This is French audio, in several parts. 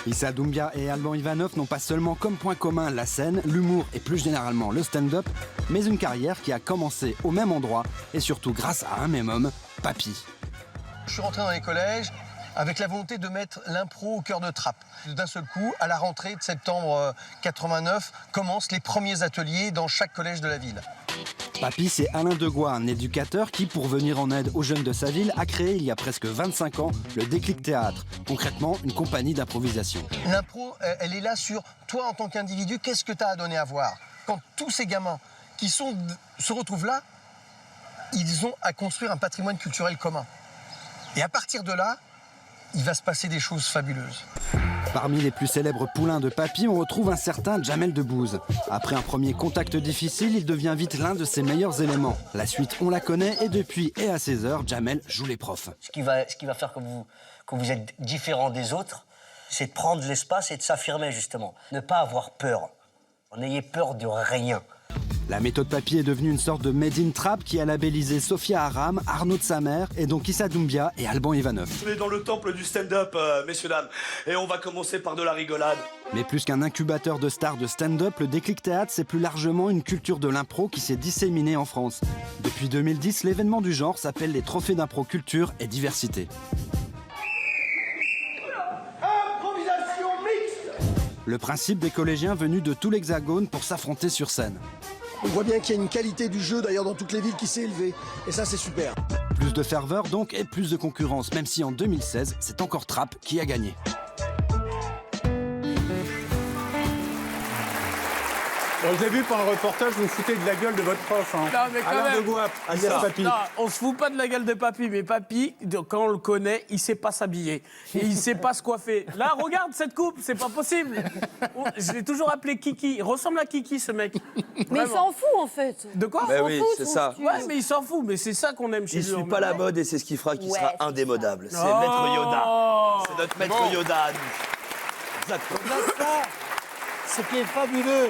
Issa Doumbia et Alban Ivanov n'ont pas seulement comme point commun la scène, l'humour et plus généralement le stand-up, mais une carrière qui a commencé au même endroit et surtout grâce à un même homme, Papy. Je suis rentré dans les collèges avec la volonté de mettre l'impro au cœur de Trappes. D'un seul coup, à la rentrée de septembre 89, commencent les premiers ateliers dans chaque collège de la ville. Papy, c'est Alain Degois, un éducateur qui, pour venir en aide aux jeunes de sa ville, a créé il y a presque 25 ans le Déclic Théâtre, concrètement une compagnie d'improvisation. L'impro, elle est là sur toi en tant qu'individu, qu'est-ce que tu as à donner à voir. Quand tous ces gamins qui se retrouvent là, ils ont à construire un patrimoine culturel commun. Et à partir de là, il va se passer des choses fabuleuses. Parmi les plus célèbres poulains de Papy, on retrouve un certain Jamel Debbouze. Après un premier contact difficile, il devient vite l'un de ses meilleurs éléments. La suite, on la connaît, et depuis et à 16h, Jamel joue les profs. Ce qui va faire que vous êtes différent des autres, c'est de prendre l'espace et de s'affirmer, justement. Ne pas avoir peur. N'ayez peur de rien. La méthode Papy est devenue une sorte de made in trap qui a labellisé Sophia Aram, Arnaud de sa mère et donc Issa Doumbia et Alban Ivanov. On est dans le temple du stand-up, messieurs, dames, et on va commencer par de la rigolade. Mais plus qu'un incubateur de stars de stand-up, le Déclic Théâtre, c'est plus largement une culture de l'impro qui s'est disséminée en France. Depuis 2010, l'événement du genre s'appelle les Trophées d'impro culture et diversité. Improvisation mixte. Le principe des collégiens venus de tout l'Hexagone pour s'affronter sur scène. On voit bien qu'il y a une qualité du jeu d'ailleurs dans toutes les villes qui s'est élevée. Et ça, c'est super. Plus de ferveur donc et plus de concurrence, même si en 2016, c'est encore Trappes qui a gagné. Bon, j'ai vu pendant le reportage, vous foutez de la gueule de votre prof. Hein. Non, mais quand Alain même. Degois, alias Papy. Non, on se fout pas de la gueule de Papy, mais Papy, quand on le connaît, il sait pas s'habiller. Et il sait pas se coiffer. Là, regarde cette coupe, c'est pas possible. Je l'ai toujours appelé Kiki. Il ressemble à Kiki, ce mec. Mais Vraiment. il s'en fout, en fait. De quoi? Ben oui, c'est ça. Ouais, mais il s'en fout, mais c'est ça qu'on aime chez Il lui. suit pas la mode et c'est ce qui fera qu'il Ouais, sera c'est indémodable. C'est Oh. Maître Yoda. C'est notre Maître Yoda à nous. Exactement. Ce qui est fabuleux.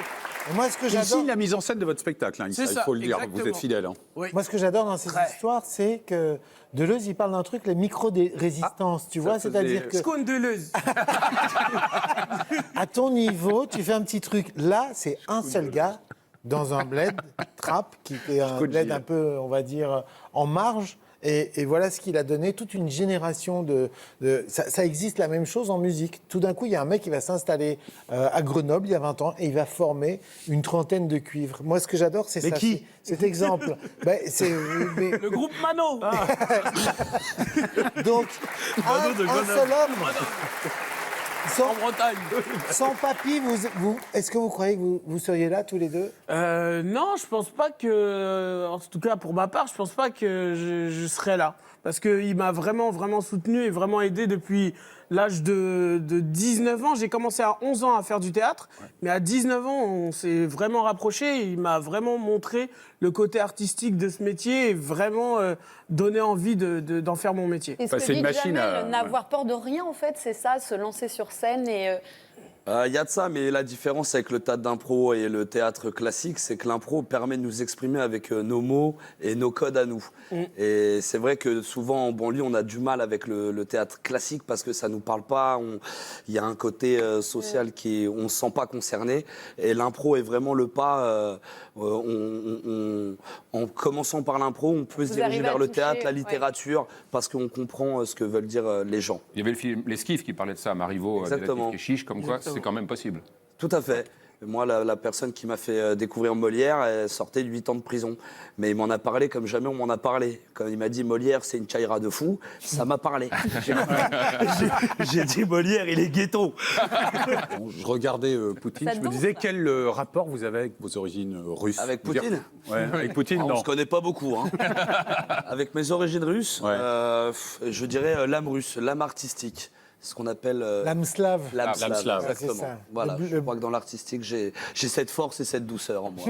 Et moi, ce que Il j'adore, signe la mise en scène de votre spectacle, hein, Issa, C'est ça, il faut le dire, exactement. vous êtes fidèle. Hein. Oui. moi, ce que j'adore dans ces Très. histoires, c'est que Deleuze, il parle d'un truc, les micro-résistances, tu vois, faisait- c'est-à-dire que Scone Deleuze. à ton niveau, tu fais un petit truc. Là, c'est un seul gars dans un bled Trappes, qui est un Coach bled Gilles. un peu, on va dire, en marge. Et voilà ce qu'il a donné, toute une génération ça existe la même chose en musique. Tout d'un coup, il y a un mec qui va s'installer à Grenoble, il y a 20 ans, et il va former une trentaine de cuivres. Moi, ce que j'adore, c'est Mais ça. qui Cet exemple. Mais- Le groupe Mano. donc, un seul homme. En Bretagne. Sans Papy, est-ce que vous croyez que vous seriez là tous les deux? Non, je pense pas que, en tout cas pour ma part, je pense pas que je serais là. Parce qu'il m'a vraiment, vraiment soutenu et vraiment aidé depuis l'âge de 19 ans. J'ai commencé à 11 ans à faire du théâtre, mais à 19 ans, on s'est vraiment rapprochés. Il m'a vraiment montré le côté artistique de ce métier et vraiment donné envie d'en faire mon métier. Et ce Bah, que c'est dit une machine Jamel, à- n'avoir peur de rien, en fait, c'est ça, se lancer sur scène et... Il y a de ça, mais la différence avec le théâtre d'impro et le théâtre classique, c'est que l'impro permet de nous exprimer avec nos mots et nos codes à nous. Et c'est vrai que souvent en banlieue, on a du mal avec le théâtre classique parce que ça nous parle pas. Il y a un côté social qui on se sent pas concerné. Et l'impro est vraiment le pas. En commençant par l'impro, on peut se diriger arrivez à vers le toucher, théâtre, la ouais. littérature, parce qu'on comprend ce que veulent dire les gens. Il y avait le film L'Esquif qui parlait de ça, Marivaux, Exactement. et Chiche, comme quoi c'est quand même possible. Tout à fait. Moi, la personne qui m'a fait découvrir Molière, elle sortait de 8 ans de prison. Mais il m'en a parlé comme jamais on m'en a parlé. Quand il m'a dit Molière, c'est une chaïra de fou, ça m'a parlé. J'ai dit Molière, il est ghetto. Bon, je regardais Poutine, Ça je me danse. disais quel rapport vous avez avec vos origines russes. Avec Poutine Ouais, avec Poutine, On non. se connaît pas beaucoup. Hein. Avec mes origines russes, Ouais. je dirais l'âme russe, l'âme artistique. Ce qu'on appelle L'âme slave. l'âme l'âme slave. Exactement. C'est ça. Voilà, Le- je crois que dans l'artistique, j'ai cette force et cette douceur en moi.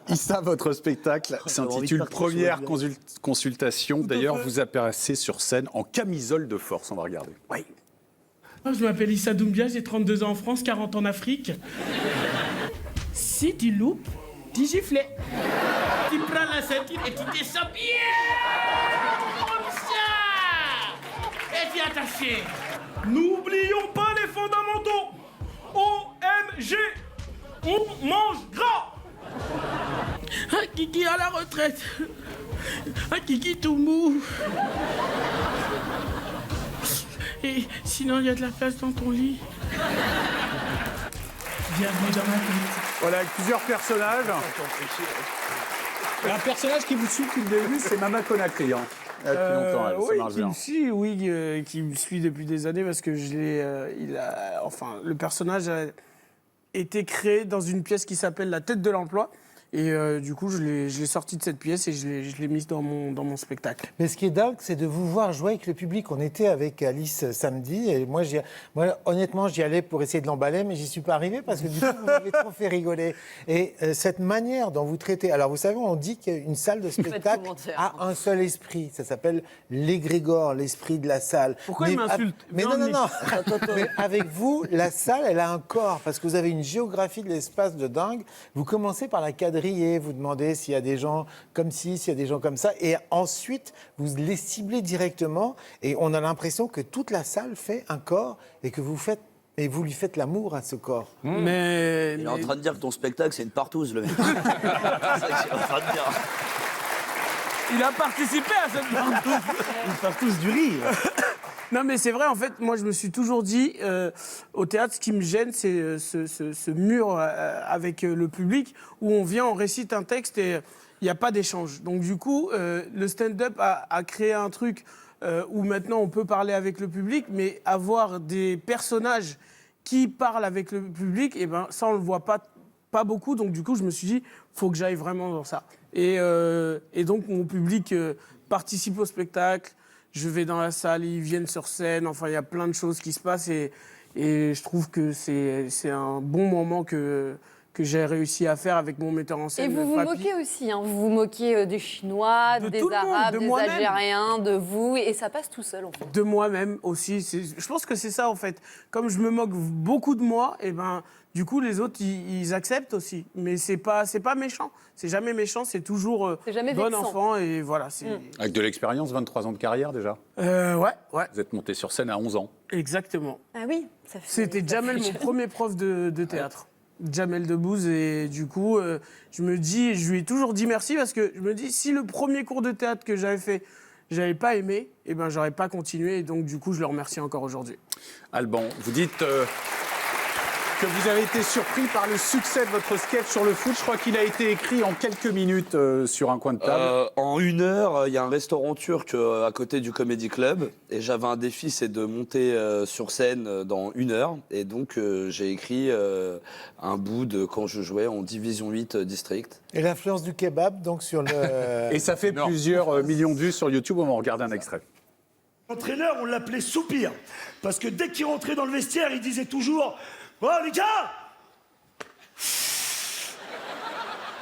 Issa, votre spectacle envie de s'intitule partir Première sur le consultation. D'ailleurs, vous apparaissez sur scène en camisole de force. On va regarder. Oui. Je m'appelle Issa Doumbia, j'ai 32 ans en France, 40 en Afrique. Si tu loupes, tu gifles. Tu prends la ceinture et tu descends bien. Comme ça. Et tu es attaché. N'oublions pas les les fondamentaux. OMG, on mange gras. Un kiki à la retraite. Un kiki tout mou. Et sinon, il y a de la place dans ton lit. Bienvenue dans ma tête. Voilà, avec plusieurs personnages. Un personnage qui vous suit depuis le début, c'est Mama Conakry. Hein. Depuis longtemps, ça oui, marche qui bien. me suit, oui, qui me suit depuis des années parce que le personnage a été créé dans une pièce qui s'appelle La Tête de l'Emploi. Et du coup, je l'ai sorti de cette pièce et je l'ai mise dans mon spectacle. Mais ce qui est dingue, c'est de vous voir jouer avec le public. On était avec Alice samedi et moi honnêtement, j'y allais pour essayer de l'emballer, mais j'y suis pas arrivé parce que du coup, vous m'avez trop fait rigoler. Et cette manière dont vous traitez... Alors, vous savez, on dit qu'une salle de spectacle a un seul esprit. Ça s'appelle l'égrégore, l'esprit de la salle. Pourquoi il m'insulte? Mais non. Mais avec vous, la salle, elle a un corps parce que vous avez une géographie de l'espace de dingue. Vous commencez par la quadrille. Vous demandez s'il y a des gens comme ci, s'il y a des gens comme ça, et ensuite vous les ciblez directement, et on a l'impression que toute la salle fait un corps et que vous lui faites l'amour à ce corps. Mais Il est en train de dire que ton spectacle, c'est une partouze, le mec. C'est ça qu'il est en train de dire. il a participé à cette partouze. Une partouze du rire. Non, mais c'est vrai, en fait, moi, je me suis toujours dit, au théâtre, ce qui me gêne, c'est ce mur avec le public, où on vient, on récite un texte et il n'y a pas d'échange. Donc, du coup, le stand-up a créé un truc où maintenant, on peut parler avec le public, mais avoir des personnages qui parlent avec le public, et ben, ça, on ne le voit pas beaucoup. Donc, du coup, je me suis dit, il faut que j'aille vraiment dans ça. Et donc, mon public participe au spectacle. Je vais dans la salle, ils viennent sur scène, enfin il y a plein de choses qui se passent et je trouve que c'est un bon moment que j'ai réussi à faire avec mon metteur en scène. Et vous vous Papy. moquez aussi, hein. Vous vous moquez des Chinois, De des tout le monde, Arabes, de des moi-même. Algériens, de vous, et ça passe tout seul en fait. De moi-même aussi. Je pense que c'est ça en fait. Comme je me moque beaucoup de moi, et ben du coup les autres ils acceptent aussi. Mais c'est pas méchant. C'est jamais méchant. C'est toujours C'est jamais bon vexant. enfant et voilà. Avec de l'expérience, 23 ans de carrière déjà. Ouais. Vous êtes monté sur scène à 11 ans. Exactement. Ah oui, ça fait. C'était ça Jamel, fait mon jeune. premier prof de théâtre. Jamel Debbouze, et du coup, je lui ai toujours dit merci parce que je me dis, si le premier cours de théâtre que j'avais fait, j'avais pas aimé, et ben j'aurais pas continué, et donc du coup, je le remercie encore aujourd'hui. Alban, vous dites que vous avez été surpris par le succès de votre sketch sur le foot. Je crois qu'il a été écrit en quelques minutes sur un coin de table. En 1 heure, il y a un restaurant turc à côté du Comedy Club. Et j'avais un défi, c'est de monter sur scène dans 1 heure. Et donc, j'ai écrit un bout de quand je jouais en Division 8 District. Et l'influence du kebab, donc sur le... Et ça fait plusieurs millions de vues sur YouTube. On va en regarder un extrait. L'entraîneur, on l'appelait Soupir. Parce que dès qu'il rentrait dans le vestiaire, il disait toujours « Oh les gars !»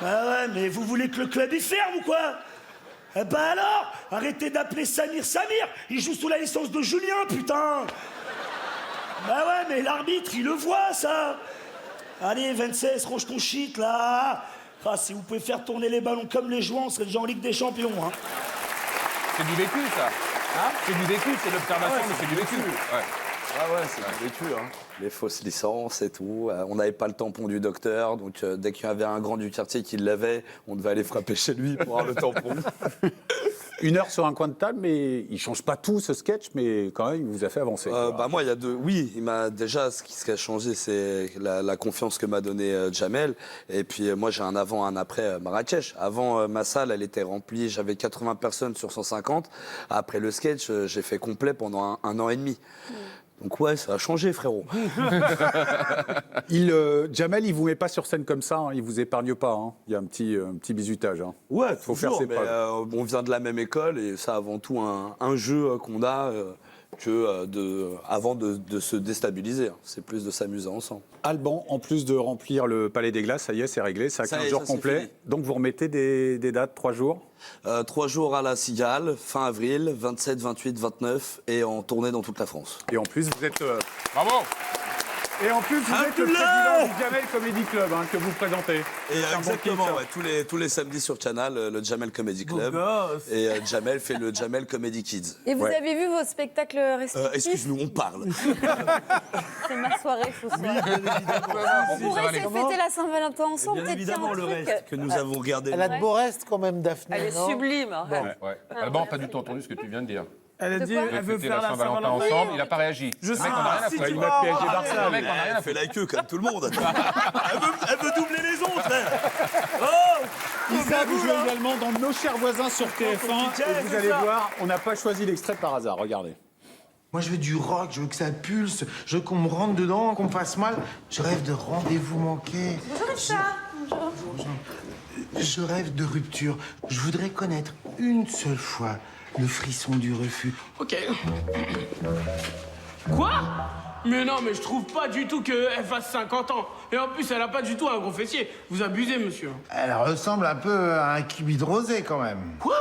Bah ouais, mais vous voulez que le club y ferme ou quoi? Eh ben alors, arrêtez d'appeler Samir Samir. Il joue sous la licence de Julien, putain. Bah ouais, mais l'arbitre, il le voit, ça. Allez, 26, range ton shit, là. Ah, si vous pouvez faire tourner les ballons comme les joueurs, on serait déjà en Ligue des Champions, hein. C'est du vécu, ça. C'est du vécu, c'est l'observation, mais c'est du vécu. Ouais. Ah ouais, c'est du vécu, hein. Les fausses licences et tout. On n'avait pas le tampon du docteur, donc dès qu'il y avait un grand du quartier qui l'avait, on devait aller frapper chez lui pour avoir le tampon. 1 heure sur un coin de table, mais il change pas tout ce sketch, mais quand même, il vous a fait avancer. Moi, il y a deux. Oui, il m'a déjà. Ce qui a changé, c'est la confiance que m'a donnée Jamel. Et puis moi, j'ai un avant, un après Marrakech. Avant, ma salle, elle était remplie. J'avais 80 personnes sur 150. Après le sketch, j'ai fait complet pendant un an et demi. Donc ouais, ça a changé, frérot. Jamel, il vous met pas sur scène comme ça, hein, il vous épargne pas. Hein. Il y a un petit bizutage. Hein. Ouais, faut faire ses preuves. On vient de la même école et c'est avant tout un jeu qu'on a avant de se déstabiliser. Hein. C'est plus de s'amuser ensemble. Alban, en plus de remplir le Palais des Glaces, ça y est, c'est réglé, ça a 15 jours complets. Donc vous remettez des dates, 3 jours 3 jours à la Cigale, fin avril, 27, 28, 29, et en tournée dans toute la France. Et en plus, vous êtes... Bravo. Et en plus, vous êtes le président du Jamel Comedy Club que vous présentez. Et C'est un bon exactement, kiff, ça. ouais, tous les samedis sur Channel, le Jamel Comedy Club. gosse. Et Jamel fait le Jamel Comedy Kids. Et vous Ouais. avez vu vos spectacles respectifs? Excuse-nous, on parle. C'est ma soirée ce soir. On pourrait essayer de fêter la Saint-Valentin ensemble, Bien peut-être évidemment, qu'il y le a un truc. reste que nous avons regardé. Elle a de beaux restes quand même, Daphné. Elle est non sublime. Ouais. Alban n'a pas du tout entendu ce que tu viens de dire. Elle a De dit, quoi elle veut Fêter faire la Saint-Valentin Saint-Valentin. ensemble, il n'a pas réagi. Je Le mec, on n'a rien à si foutre. tu Il vas m'a PSG avoir- Barça. Le mec, on n'a rien à Elle fait foutre. la queue comme tout le monde. Elle veut doubler les autres, Issa, vous jouez également dans Nos chers voisins sur TF1. Et vous allez voir, on n'a pas choisi l'extrait par hasard. Regardez. Moi, je veux du rock, je veux que ça pulse, je veux qu'on me rentre dedans, qu'on me fasse mal. Je rêve de rendez-vous manqués. Bonjour. Je rêve de rupture. Je voudrais connaître une seule fois le frisson du refus. Ok. Quoi? Mais non, mais je trouve pas du tout qu'elle fasse 50 ans. Et en plus, elle a pas du tout un gros fessier. Vous abusez, monsieur. Elle ressemble un peu à un kiwi de rosé, quand même. Quoi?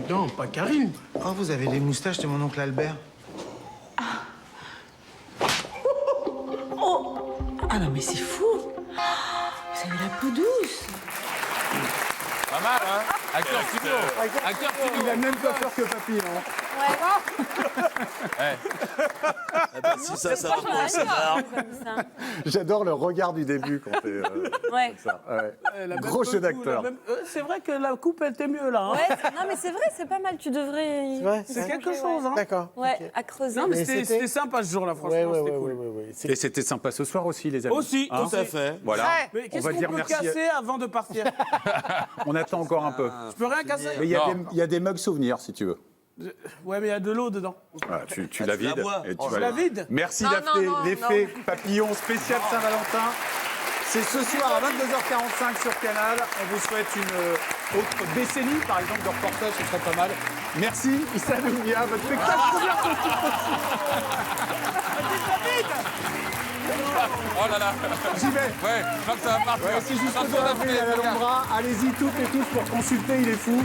Non, pas Karine. Oh, vous avez les moustaches de mon oncle Albert. Ah non, mais c'est fou. Vous avez la peau douce. Pas mal, hein? Acteur studio. Acteur studio. Il a le même coiffeur que Papy. Si ça va pour le scénar. J'adore le regard du début quand t'es Ouais. comme ça. Ouais. Elle a même Gros pas jeu le goût, d'acteur. la même- c'est vrai que la coupe, elle était mieux, là. Hein. Ouais, non, mais c'est vrai, c'est pas mal. Tu devrais. Ouais, C'est quelque chose, hein. D'accord. Ouais, à creuser. Non, mais Mais c'était sympa ce jour-là, franchement. Ouais, c'était cool. C'est Et c'était sympa ce soir aussi, les amis. Aussi, Hein tout à fait. Voilà. Mais On qu'est-ce va qu'on dire peut merci. casser avant de partir? On attend encore un peu. Je peux rien casser? Mais il y a Non. il y a des mugs souvenirs si tu veux. Ouais, mais il y a de l'eau dedans. Voilà, tu la vides. bois. Et tu Je vas la aller. vide? Merci Non, Daphné. non, non, L'effet papillon spécial Saint-Valentin. C'est ce soir à 22h45 sur Canal. On vous souhaite une autre décennie, par exemple, de reportage, ce serait pas mal. Merci Issa Doumbia, votre spectacle première partie possible. Oh là là. J'y vais. Ouais, je crois que ça va partir. Ouais, c'est jusqu'au Attention, 2 avril à Daphné, l'Alhambra. Allez-y toutes et tous pour consulter, il est fou.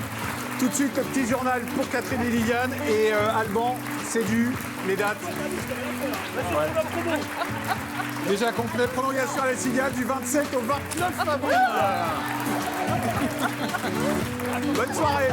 Tout de suite, le petit journal pour Catherine et Liliane. Et Alban, c'est dû, les dates. Ouais. Déjà complet, prolongation à la Cigale du 27 au 29 avril. Bonne soirée.